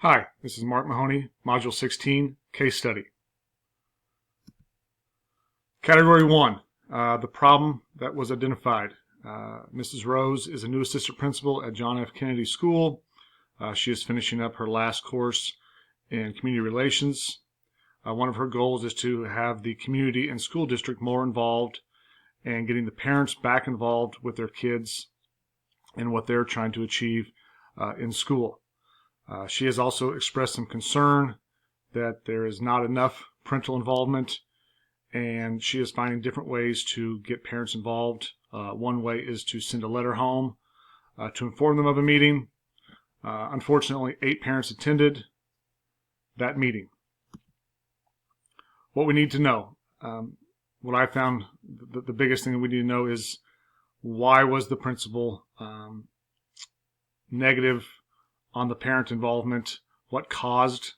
Hi, this is Mark Mahoney, Module 16, Case Study. Category 1, the problem that was identified. Mrs. Rose is a new assistant principal at John F. Kennedy School. She is finishing up her last course in community relations. One of her goals is to have the community and school district more involved and getting the parents back involved with their kids and what they're trying to achieve in school. She has also expressed some concern that there is not enough parental involvement, and she is finding different ways to get parents involved. One way is to send a letter home to inform them of a meeting. Unfortunately, 8 parents attended that meeting. What we need to know, what I found the biggest thing that we need to know is why was the principal negative on the parent involvement? What caused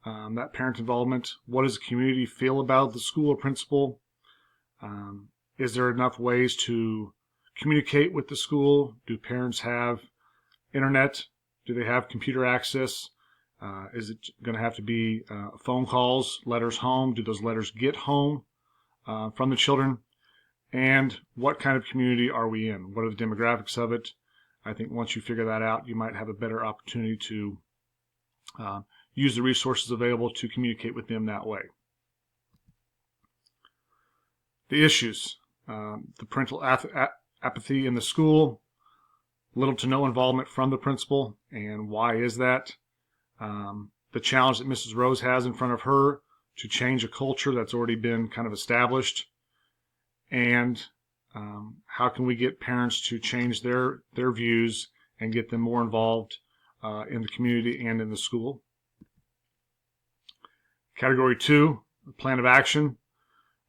that parent involvement? What does the community feel about the school or principal? Is there enough ways to communicate with the school? Do parents have internet? Do they have computer access? Is it going to have to be phone calls, letters home? Do those letters get home from the children? And what kind of community are we in? What are the demographics of it? I think once you figure that out, you might have a better opportunity to use the resources available to communicate with them that way. The issues, the parental apathy in the school, little to no involvement from the principal, and why is that? The challenge that Mrs. Rose has in front of her to change a culture that's already been kind of established, and how can we get parents to change their views and get them more involved in the community and in the school. Category 2, the plan of action.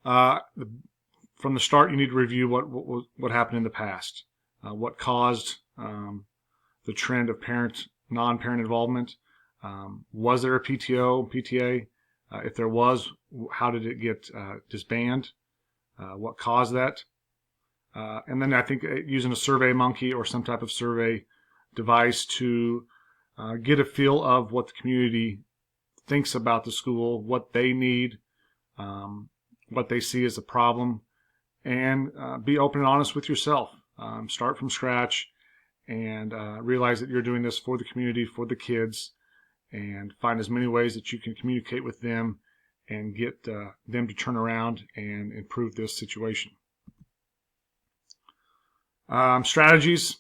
From the start, you need to review what happened in the past. What caused the trend of non-parent involvement? Was there a PTO, PTA? If there was, how did it get disbanded? What caused that? And then I think using a survey monkey or some type of survey device to get a feel of what the community thinks about the school, what they need, what they see as a problem, and be open and honest with yourself. Start from scratch and realize that you're doing this for the community, for the kids, and find as many ways that you can communicate with them and get them to turn around and improve this situation. Strategies.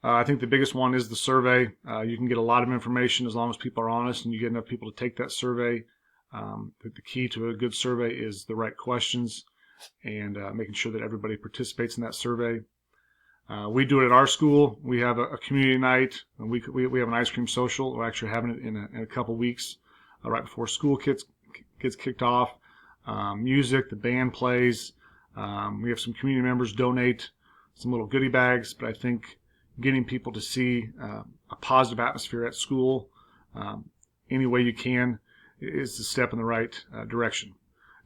I think the biggest one is the survey. You can get a lot of information as long as people are honest and you get enough people to take that survey. The key to a good survey is the right questions and making sure that everybody participates in that survey. We do it at our school. We have a community night. And we have an ice cream social. We're actually having it in a couple weeks right before school gets kicked off. Music, the band plays. We have some community members donate some little goodie bags, but I think getting people to see a positive atmosphere at school any way you can is a step in the right direction.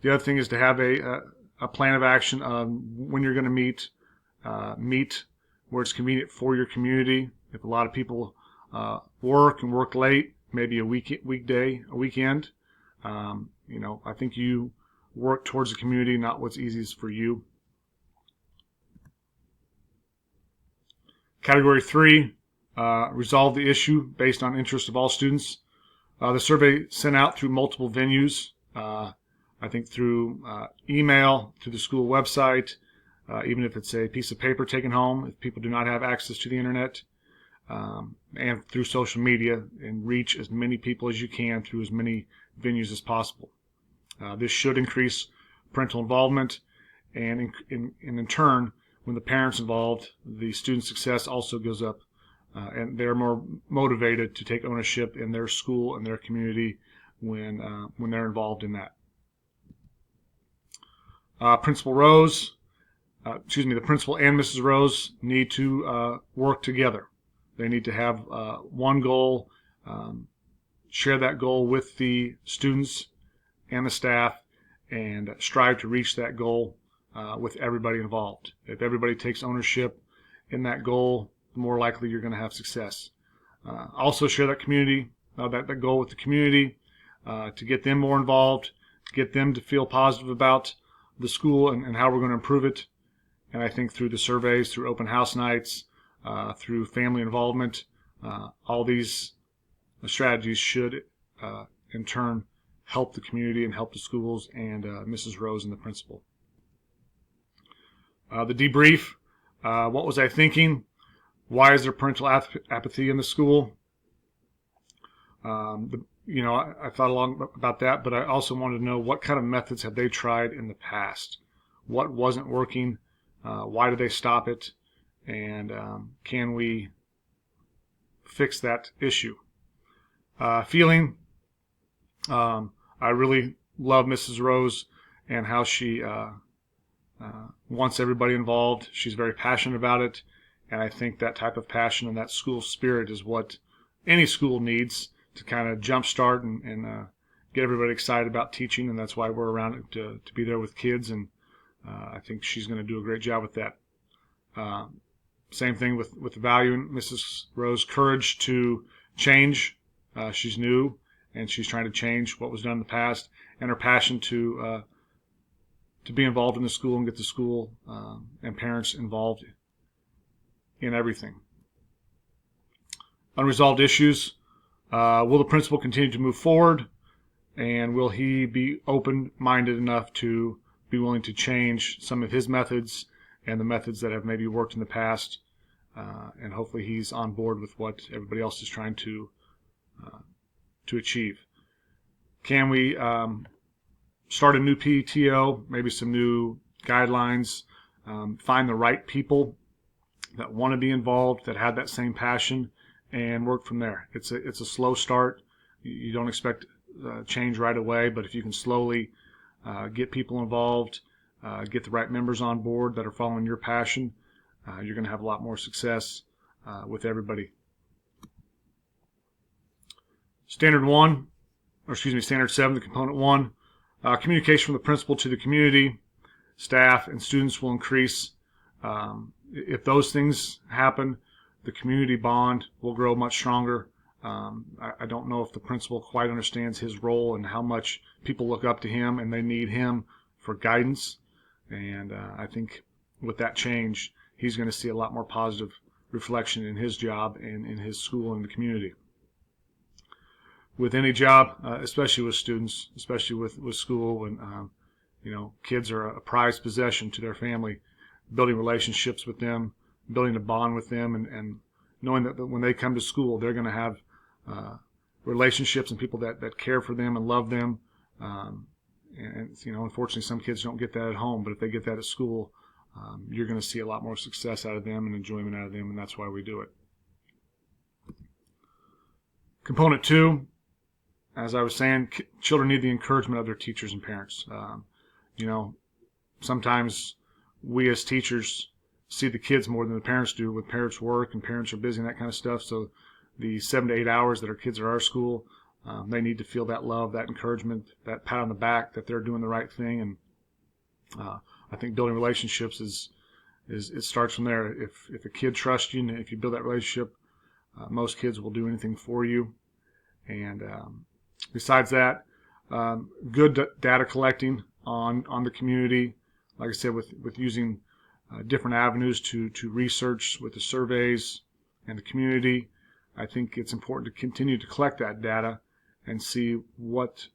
The other thing is to have a plan of action on when you're going to meet where it's convenient for your community. If a lot of people work late, maybe a weekday, a weekend, I think you work towards the community, not what's easiest for you. Category 3, resolve the issue based on interest of all students. The survey sent out through multiple venues, I think through email, through the school website, even if it's a piece of paper taken home, if people do not have access to the internet, and through social media, and reach as many people as you can through as many venues as possible. This should increase parental involvement, and in turn, when the parents involved, the student success also goes up, and they're more motivated to take ownership in their school and their community when they're involved in that. The principal and Mrs. Rose need to work together. They need to have one goal, share that goal with the students and the staff, and strive to reach that goal with everybody involved. If everybody takes ownership in that goal, the more likely you're going to have success. Also share that community that goal with the community, to get them more involved, to get them to feel positive about the school and how we're going to improve it. And I think through the surveys, through open house nights, through family involvement, all these strategies should, in turn, help the community and help the schools and Mrs. Rose and the principal. The debrief. What was I thinking? Why is there parental apathy in the school? I thought a lot about that, but I also wanted to know what kind of methods have they tried in the past? What wasn't working? Why did they stop it? And can we fix that issue? Feeling. I really love Mrs. Rose and how she wants everybody involved. She's very passionate about it, and I think that type of passion and that school spirit is what any school needs to kind of jumpstart and get everybody excited about teaching, and that's why we're around to be there with kids, and I think she's going to do a great job with that. Same thing with valuing Mrs. Rose, courage to change. She's new, and she's trying to change what was done in the past, and her passion to be involved in the school and get the school and parents involved in everything. Unresolved issues. Will the principal continue to move forward, and will he be open-minded enough to be willing to change some of his methods and the methods that have maybe worked in the past, and hopefully he's on board with what everybody else is trying to achieve. Can we start a new PTO, maybe some new guidelines, find the right people that want to be involved, that have that same passion, and work from there. It's a slow start. You don't expect change right away, but if you can slowly get people involved, get the right members on board that are following your passion, you're going to have a lot more success with everybody. Standard 7, the component 1, communication from the principal to the community, staff, and students will increase. If those things happen, the community bond will grow much stronger. I don't know if the principal quite understands his role and how much people look up to him and they need him for guidance. And I think with that change, he's going to see a lot more positive reflection in his job and in his school and the community. With any job, especially with students, especially with school, when kids are a prized possession to their family, building relationships with them, building a bond with them, and knowing that when they come to school, they're going to have relationships and people that care for them and love them. And unfortunately, some kids don't get that at home, but if they get that at school, you're going to see a lot more success out of them and enjoyment out of them, and that's why we do it. Component 2, as I was saying, children need the encouragement of their teachers and parents. Sometimes we as teachers see the kids more than the parents do, with parents work and parents are busy and that kind of stuff. So the 7 to 8 hours that our kids are at our school, they need to feel that love, that encouragement, that pat on the back that they're doing the right thing. And I think building relationships it starts from there. If a kid trusts you and if you build that relationship, most kids will do anything for you. And besides that, good data collecting on the community. Like I said, with using different avenues to research with the surveys and the community, I think it's important to continue to collect that data and see what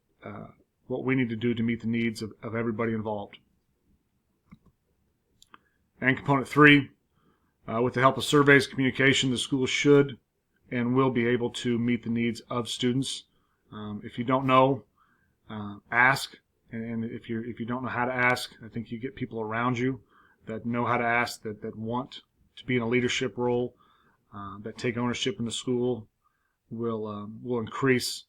we need to do to meet the needs of everybody involved. And component 3, with the help of surveys, communication, the school should and will be able to meet the needs of students. If you don't know, ask. And if you don't know how to ask, I think you get people around you that know how to ask, that want to be in a leadership role, that take ownership in the school, will increase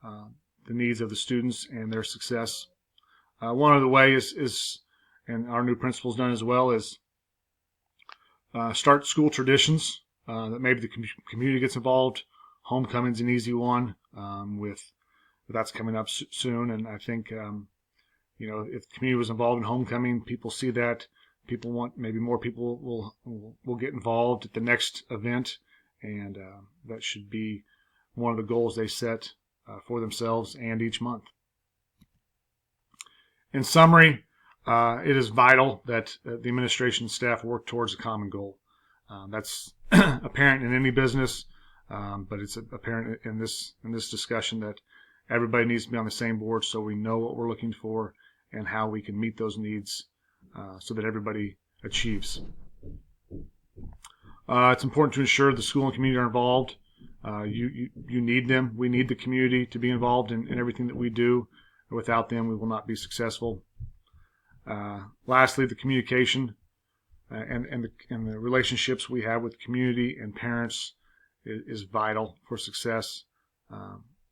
the needs of the students and their success. One other way is, and our new principal's done as well, is start school traditions that maybe the community gets involved. Homecoming's an easy one. That's coming up soon, and I think if the community was involved in homecoming, people see that. People want, maybe more people will get involved at the next event, and that should be one of the goals they set for themselves and each month. In summary, it is vital that the administration and staff work towards a common goal. That's apparent in any business, but it's apparent in this discussion that everybody needs to be on the same board, so we know what we're looking for and how we can meet those needs so that everybody achieves. It's important to ensure the school and community are involved. You need them. We need the community to be involved in everything that we do. Without them, we will not be successful. Lastly, the communication and the relationships we have with community and parents is vital for success.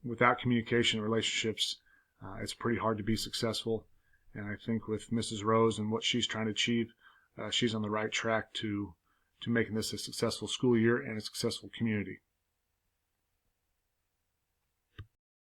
Without communication and relationships, it's pretty hard to be successful. And I think with Mrs. Rose and what she's trying to achieve, she's on the right track to making this a successful school year and a successful community.